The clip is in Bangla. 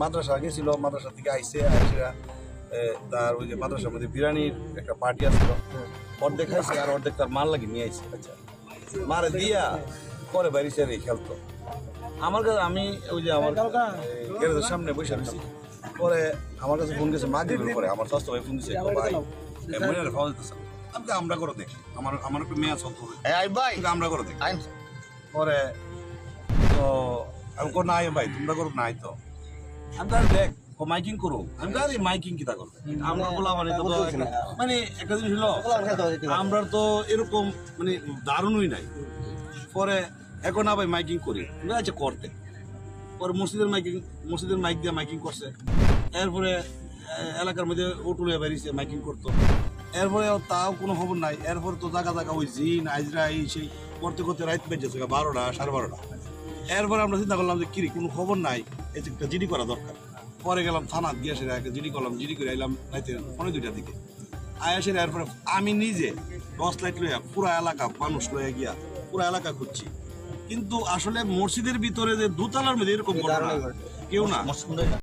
মাদ্রাসা গেছিল, মাদ্রাসা থেকে আইসে আইসা তার ওই যে মাদ্রাসার মধ্যে বিরিয়ানির একটা পার্টি আসছিল, অর্ধেক খাইছে আর অর্ধেক তার মাল লাগে নিয়ে আইসে। আচ্ছা, মারে দিয়া পরে বাইরে খেলতো। আমার কাছে আমি ওই যে আমার গ্যারেজের সামনে বসে রয়েছি, পরে আমার কাছে ফোন গেছে মাগরিবের পরে, আমার স্বাস্থ্য ভাই ফোন দিচ্ছে, ভাই মহিলার খাওয়া দিতেছে, আমি আমরা করে দেখি, আমার একটু মেয়ে সব আমরা করে দেখি। পরে তো আমি কো নাই ভাই তোমরা করো নাই, তো আমি তাহলে দেখ মাইকিং করো, আমি তাহলে মাইকিং কিতা করবো আমরা বলা মানে একটা জিনিস হলো আমরা তো এরকম মানে দারুণই নাই। পরে এখন না ভাই মাইকিং করি, আচ্ছা করতে। পরে মসজিদের মাইক দিয়ে মাইকিং করছে, এরপরে এলাকার মধ্যে ওটুলে বেরিয়েছে মাইকিং করতো, এরপরে তাও কোনো খবর নাই। এরপরে তো জায়গা জায়গা ওই জিন আইজরা এই সেই করতে করতে রাত বেজেছে 12টা 12:30। এরপরে আমরা চিন্তা করলাম যে কিরি কোনো খবর নাই, একটা জিডি করা দরকার। পরে গেলাম থানা গিয়ে সেটা একটা জিডি করলাম, জিডি করে এলাম রাতে 2:30টার দিকে। আয়াসে এরপরে আমি নিজে টর্চ লাইট লইয়া পুরা এলাকা মানুষ লইয়া গিয়া পুরা এলাকা খুঁজছি, কিন্তু আসলে মসজিদের ভিতরে যে দোতলার মধ্যে এরকম কেউ না।